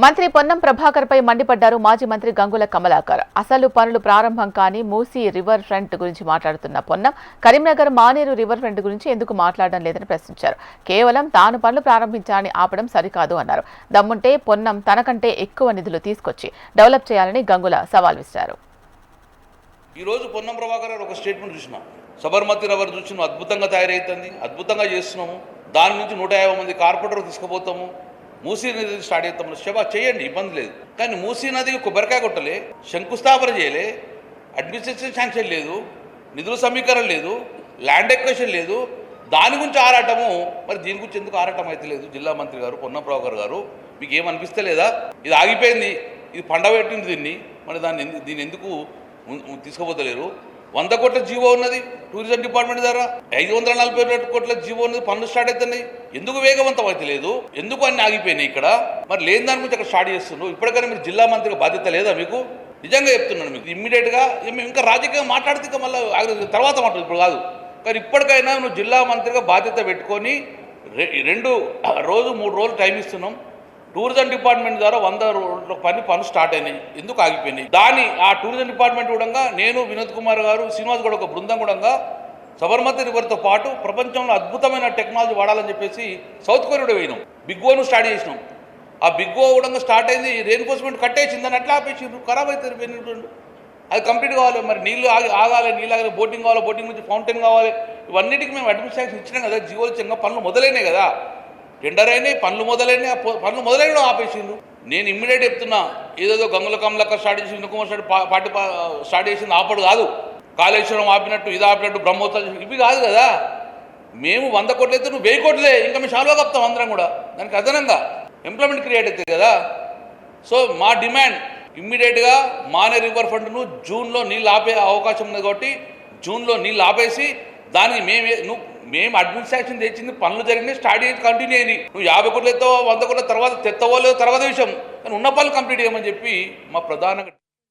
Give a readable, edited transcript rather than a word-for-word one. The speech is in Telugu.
మంత్రి పొన్నం ప్రభాకర్ పై మండిపడ్డారు మాజీ మంత్రి గంగుల కమలాకర్. అసలు పనులు ప్రారంభం కాని మూసీ రివర్ ఫ్రంట్ గురించి మాట్లాడుతున్న పొన్నం కరీంనగర్ మానేరు రివర్ ఫ్రంట్ గురించి ఎందుకు మాట్లాడడం లేదని ప్రశ్నించారు. కేవలం తాను పనులు ప్రారంభించాలని ఆపడం సరికాదు అన్నారు. దమ్ముంటే పొన్నం తనకంటే ఎక్కువ నిధులు తీసుకొచ్చి డెవలప్ చేయాలని గంగుల సవాల్ విసిరారు. ఈ రోజు పొన్నం ప్రభాకర్ గారు ఒక స్టేట్మెంట్ చూసిన సబర్మతి రివర్ చూసిన అద్భుతంగా తయారైతుంది, అద్భుతంగా చేస్తున్నాము, దాని నుంచి 150 మంది కార్పొరేటర్ తీసుకుపోతాము, మూసీ నది స్టార్ట్ చేస్తాము. శబా చేయండి, ఇబ్బంది లేదు. కానీ మూసీ నదికి కొబ్బరికాయ కొట్టలే, శంకుస్థాపన చేయలే, అడ్మినిస్ట్రేషన్ శాంక్షన్ లేదు, నిధుల సమీకరణ లేదు, ల్యాండ్ ఎక్వేషన్ లేదు. దాని గురించి ఆరాటము, మరి దీని గురించి ఎందుకు ఆరాటం అయితే లేదు? జిల్లా మంత్రి గారు పొన్నం ప్రభాకర్ గారు మీకు ఏమనిపిస్తలేదా? ఇది ఆగిపోయింది, ఇది పండబెట్టింది దీన్ని, మరి దీన్ని ఎందుకు తీసుకుపోతలేరు? 100 కోట్ల జీవో ఉన్నది టూరిజం డిపార్ట్మెంట్ ద్వారా, 540 కోట్ల జీవో ఉన్నది, పనులు స్టార్ట్ అవుతున్నాయి. ఎందుకు వేగవంతం అయితే లేదు? ఎందుకు అన్ని ఆగిపోయినాయి ఇక్కడ? మరి లేని దాని గురించి అక్కడ స్టార్ట్ చేస్తున్నారు. ఇప్పటికైనా మీరు జిల్లా మంత్రిగా బాధ్యత లేదా మీకు? నిజంగా చెప్తున్నాను, మీకు ఇమ్మీడియట్గా ఇంకా రాజకీయంగా మాట్లాడితే మళ్ళీ తర్వాత మాట్లాడు, ఇప్పుడు కాదు. కానీ ఇప్పటికైనా నువ్వు జిల్లా మంత్రిగా బాధ్యత పెట్టుకొని 2 రోజు 3 రోజులు టైం ఇస్తున్నాం. టూరిజం డిపార్ట్మెంట్ ద్వారా 100 రోడ్ల పనులు స్టార్ట్ అయినాయి, ఎందుకు ఆగిపోయినాయి? ఆ టూరిజం డిపార్ట్మెంట్ కూడా నేను, వినోద్ కుమార్ గారు, శ్రీనివాస్ కూడా ఒక బృందం కూడా సబర్మతి రివర్తో పాటు ప్రపంచంలో అద్భుతమైన టెక్నాలజీ వాడాలని చెప్పేసి సౌత్ కొరియా పోయినాం. బిగ్ ఓను స్టార్ట్ చేసినాం. ఆ బిగ్ ఓ కూడా స్టార్ట్ అయింది, రెయిన్ఫోర్స్మెంట్ కట్టేసిందని అట్లా ఆపేసిండ్రు, ఖరాబ్ అవుతారు. అది కంప్లీట్ కావాలి. మరి నీళ్ళు ఆగాలి, నీళ్ళు ఆగాలి, బోటింగ్ కావాలి, బోటింగ్ నుంచి ఫౌంటైన్ కావాలి. ఇవన్నిటికీ మేము అడ్మినిస్ట్రేషన్ ఇచ్చినాం కదా, జీవోలు చిన్న పనులు మొదలైనాయి కదా, టెండర్ అయినాయి, పనులు మొదలైనాయి. పనులు మొదలైన ఆపేసిండ్రు. నేను ఇమ్మీడియట్ చెప్తున్నా, ఏదేదో గంగుల కమలాకర్ స్టార్ట్ చేసి వినోద్ కుమార్ పార్టీ స్టార్ట్ చేసింది ఆపడు కాదు. కాళేశ్వరం ఆపినట్టు, ఇది ఆపినట్టు, బ్రహ్మోత్సవం ఇవి కాదు కదా. మేము 100 కోట్లు అయితే నువ్వు 1000 కోట్లే, ఇంకా మేము షాల్వా కప్తాం అందరం కూడా. దానికి అదనంగా ఎంప్లాయ్మెంట్ క్రియేట్ అవుతుంది కదా. సో మా డిమాండ్ ఇమ్మీడియట్గా మానే రివర్ ఫ్రంట్ను జూన్లో నీళ్ళు ఆపే అవకాశం ఉంది కాబట్టి జూన్లో నీళ్ళు ఆపేసి దానికి మేము అడ్మినిస్ట్రేషన్ తెచ్చింది, పనులు జరిగినాయి, స్టార్ట్ చేసి కంటిన్యూ అయింది. నువ్వు 50 కోట్లు ఎత్తావో 100 కోట్ల తర్వాత తెత్తవో లేదో తర్వాత విషయం, కానీ ఉన్న పనులు కంప్లీట్ చేయమని చెప్పి మా ప్రధాన